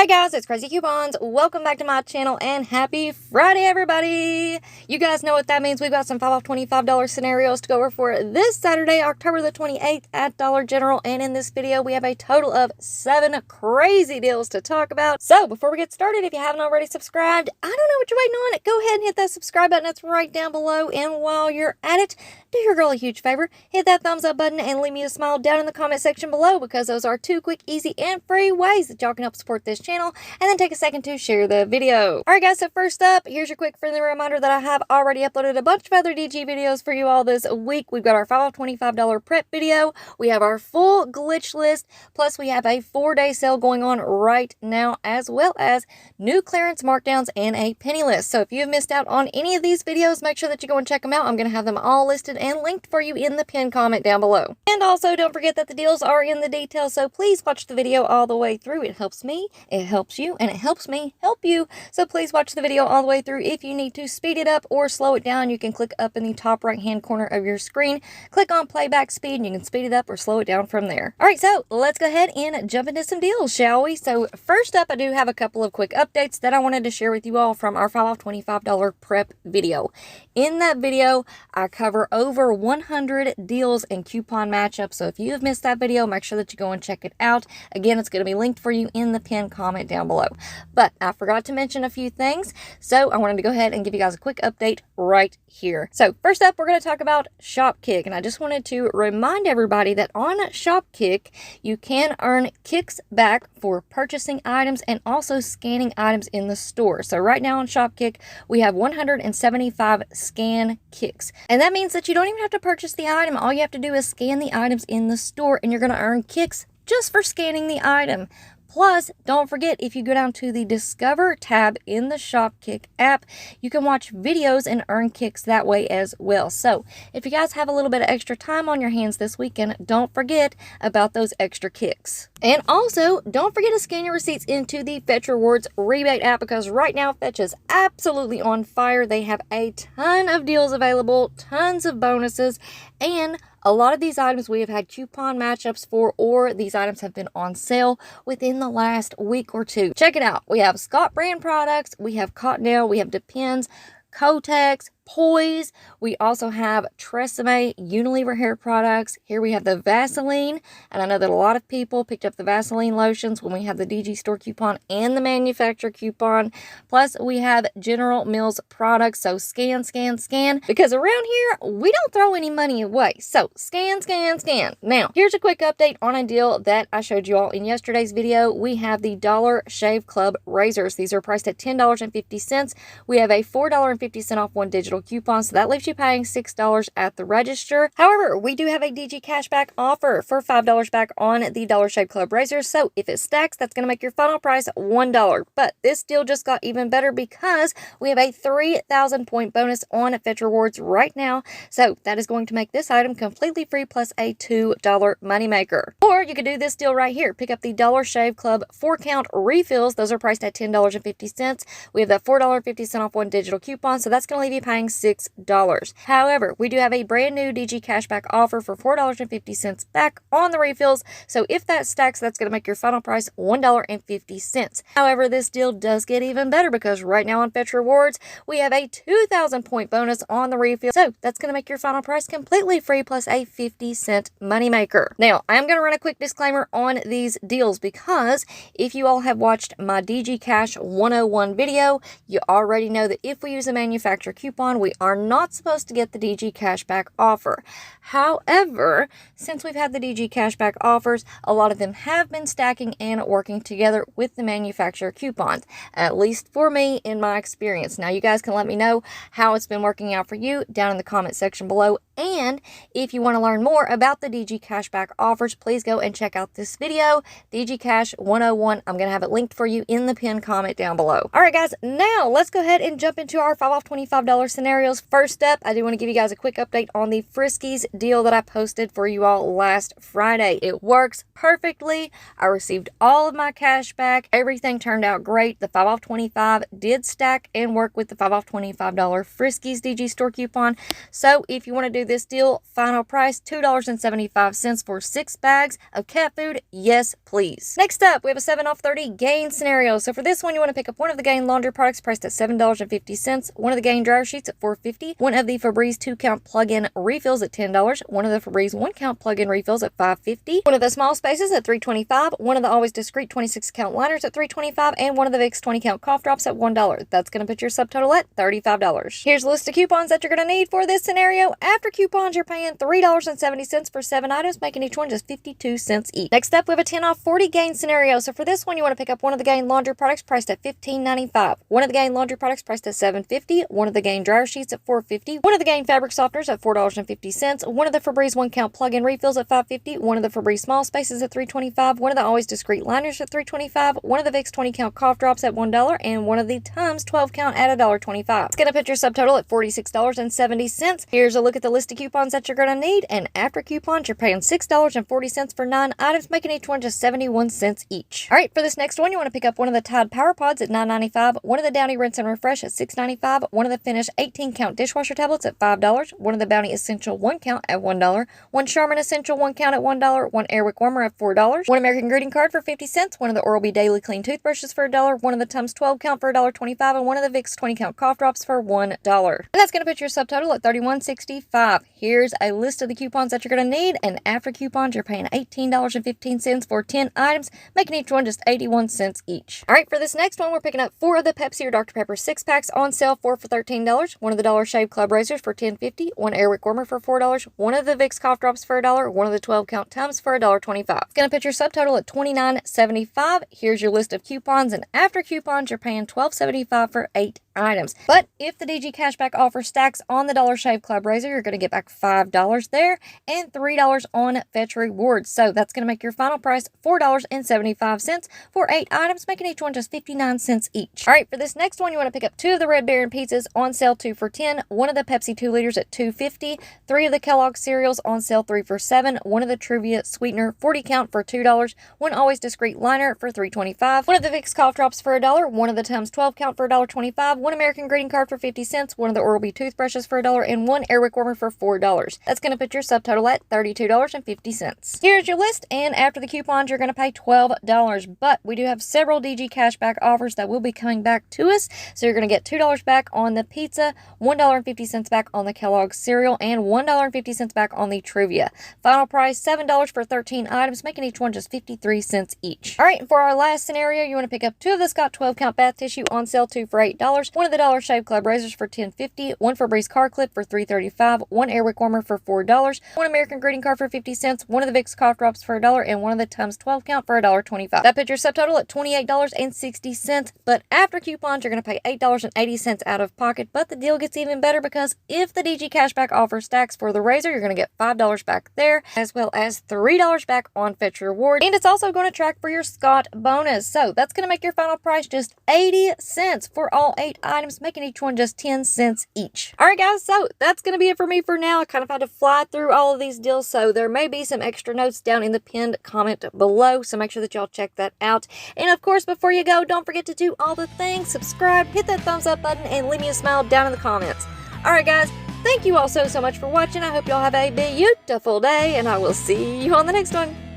Hey guys, it's Craz-E Coupons. Welcome back to my channel and happy Friday, everybody. You guys know what that means. We've got some 5 off $25 scenarios to go over for this Saturday, October the 28th at Dollar General. And in this video, we have a total of 7 crazy deals to talk about. So before we get started, if you haven't already subscribed, I don't know what you're waiting on. Go ahead and hit that subscribe button. It's right down below. And while you're at it, do your girl a huge favor. Hit that thumbs up button and leave me a smile down in the comment section below, because those are 2 quick, easy, and free ways that y'all can help support this channel, and then take a second to share the video. Alright guys, so first up, here's your quick friendly reminder that I have already uploaded a bunch of other DG videos for you all this week. We've got our 5 off $25 prep video, we have our full glitch list, plus we have a 4-day sale going on right now, as well as new clearance markdowns and a penny list. So if you have missed out on any of these videos, make sure that you go and check them out. I'm going to have them all listed and linked for you in the pinned comment down below. And also don't forget that the deals are in the details, so please watch the video all the way through. It helps me, it helps you, and it helps me help you. So please watch the video all the way through. If you need to speed it up or slow it down, you can click up in the top right hand corner of your screen, click on playback speed, and you can speed it up or slow it down from there. Alright, so let's go ahead and jump into some deals, shall we? So first up, I do have a couple of quick updates that I wanted to share with you all from our 5 off $25 prep video. In that video, I cover over 100 deals and coupon matchups. So if you have missed that video, make sure that you go and check it out. Again, it's going to be linked for you in the pinned comment down below. But I forgot to mention a few things, so I wanted to go ahead and give you guys a quick update right here. So first up, we're going to talk about Shopkick, and I just wanted to remind everybody that on Shopkick, you can earn kicks back for purchasing items and also scanning items in the store. So right now on Shopkick, we have 175 scan kicks, and that means that you don't even have to purchase the item. All you have to do is scan the items in the store, and you're going to earn kicks just for scanning the item. Plus, don't forget, if you go down to the Discover tab in the Shopkick app, you can watch videos and earn kicks that way as well. So, if you guys have a little bit of extra time on your hands this weekend, don't forget about those extra kicks. And also, don't forget to scan your receipts into the Fetch Rewards Rebate app, because right now, Fetch is absolutely on fire. They have a ton of deals available, tons of bonuses, and a lot of these items we have had coupon matchups for, or these items have been on sale within the last week or two. Check it out. We have Scott brand products, we have Cottonelle, we have Depends, Kotex, Poise. We also have Tresemme Unilever hair products. Here we have the Vaseline, and I know that a lot of people picked up the Vaseline lotions when we have the DG store coupon and the manufacturer coupon. Plus we have General Mills products. So scan, scan, scan, because around here we don't throw any money away. So scan, scan, scan. Now here's a quick update on a deal that I showed you all in yesterday's video. We have the Dollar Shave Club razors. These are priced at $10.50. We have a $4.50 off one digital coupon, so that leaves you paying $6 at the register. However, we do have a DG cashback offer for $5 back on the Dollar Shave Club razors. So if it stacks, that's going to make your final price $1. But this deal just got even better because we have a 3,000 point bonus on Fetch Rewards right now. So that is going to make this item completely free, plus a $2 moneymaker. Or you could do this deal right here. Pick up the Dollar Shave Club 4-count refills. Those are priced at $10.50. We have that $4.50 off one digital coupon, so that's going to leave you paying $6. However, we do have a brand new DG cashback offer for $4.50 back on the refills. So if that stacks, that's going to make your final price $1.50. However, this deal does get even better, because right now on Fetch Rewards, we have a 2,000 point bonus on the refill. So that's going to make your final price completely free, plus a 50-cent moneymaker. Now, I'm going to run a quick disclaimer on these deals, because if you all have watched my DG Cash 101 video, you already know that if we use a manufacturer coupon, we are not supposed to get the DG cashback offer. However, since we've had the DG cashback offers, a lot of them have been stacking and working together with the manufacturer coupons, at least for me in my experience. Now you guys can let me know how it's been working out for you down in the comment section below. And if you want to learn more about the DG cashback offers, please go and check out this video, DG Cash 101. I'm going to have it linked for you in the pinned comment down below. All right, guys, now let's go ahead and jump into our 5 off $25 scenarios. First up, I do want to give you guys a quick update on the Friskies deal that I posted for you all last Friday. It works perfectly. I received all of my cash back. Everything turned out great. The 5 off 25 did stack and work with the 5 off $25 Friskies DG store coupon. So if you want to do do this deal. Final price, $2.75 for 6 bags of cat food. Yes, please. Next up, we have a 7 off 30 Gain scenario. So for this one, you want to pick up one of the Gain laundry products priced at $7.50, one of the Gain dryer sheets at $4.50, one of the Febreze 2-count plug-in refills at $10, one of the Febreze 1-count plug-in refills at $5.50, one of the small spaces at $3.25, one of the Always Discreet 26-count liners at $3.25, and one of the Vicks 20-count cough drops at $1. That's going to put your subtotal at $35. Here's a list of coupons that you're going to need for this scenario. After coupons, you're paying $3.70 for 7 items, making each one just 52 cents each. Next up, we have a 10 off 40 Gain scenario. So for this one, you want to pick up one of the Gain laundry products priced at $15.95, one of the Gain laundry products priced at $7.50, one of the Gain dryer sheets at $4.50, one of the Gain fabric softeners at $4.50, one of the Febreze 1-count plug-in refills at $5.50, one of the Febreze small spaces at $3.25, one of the Always Discreet liners at $3.25, one of the Vicks 20-count cough drops at $1, and one of the Tums 12-count at $1.25. It's going to put your subtotal at $46.70. Here's a look at the list of coupons that you're going to need, and after coupons, you're paying $6.40 for 9 items, making each one just 71 cents each. All right, for this next one, you want to pick up one of the Tide Power Pods at $9.95, one of the Downy Rinse and Refresh at $6.95, one of the Finish 18-count dishwasher tablets at $5, one of the Bounty Essential 1-count at $1, one Charmin Essential 1-count at $1, one Airwick Warmer at $4, one American Greeting Card for 50 cents, one of the Oral-B Daily Clean toothbrushes for $1, one of the Tums 12-count for $1.25, and one of the Vicks 20-count cough drops for $1. And that's going to put your subtotal at $31.65. Here's a list of the coupons that you're going to need, and after coupons, you're paying $18.15 for 10 items, making each one just 81 cents each. All right, for this next one, we're picking up 4 of the Pepsi or Dr. Pepper 6-packs on sale, 4 for $13, one of the Dollar Shave Club razors for $10.50, one Airwick Warmer for $4, one of the Vicks cough drops for $1, one of the 12-count Tums for $1.25. It's going to put your subtotal at $29.75. Here's your list of coupons, and after coupons, you're paying $12.75 for 8 items. But if the DG cashback offer stacks on the Dollar Shave Club razor, you're going to get back $5 there and $3 on Fetch Rewards. So that's going to make your final price $4.75 for 8 items, making each one just 59 cents each. All right, for this next one, you want to pick up 2 of the Red Baron pizzas on sale 2 for $10, one of the Pepsi 2 liters at $2.50, 3 of the Kellogg cereals on sale 3 for $7, one of the Truvia sweetener 40-count for $2, one Always Discreet liner for $3.25, one of the Vicks cough drops for $1, one of the Tums 12-count for $1.25, one American Greeting Card for 50 cents, one of the Oral-B toothbrushes for $1, and one Airwick Warmer for $4. That's going to put your subtotal at $32.50. Here's your list, and after the coupons, you're going to pay $12. But we do have several DG cashback offers that will be coming back to us. So you're going to get $2 back on the pizza, $1.50 back on the Kellogg cereal, and $1.50 back on the Truvia. Final price, $7 for 13 items, making each one just 53 cents each. All right, for our last scenario, you want to pick up 2 of the Scott 12-count bath tissue on sale 2 for $8, one of the Dollar Shave Club razors for $10.50, one Febreze car clip for $3.35, one Airwick Warmer for $4, one American Greeting Card for 50 cents, one of the Vicks cough drops for $1, and one of the Tums 12-count for $1.25. That puts your subtotal at $28.60, but after coupons, you're going to pay $8.80 out of pocket, but the deal gets even better because if the DG cashback offer stacks for the razor, you're going to get $5 back there, as well as $3 back on Fetch Reward, and it's also going to track for your Scott bonus. So that's going to make your final price just 80 cents for all 8 items, making each one just 10 cents each. All right, guys, so that's going to be it for me for now. I kind of had to fly through all of these deals, so there may be some extra notes down in the pinned comment below, so make sure that y'all check that out. And of course, before you go, don't forget to do all the things. Subscribe, hit that thumbs up button, and leave me a smile down in the comments. All right, guys, thank you all so much for watching. I hope y'all have a beautiful day, and I will see you on the next one.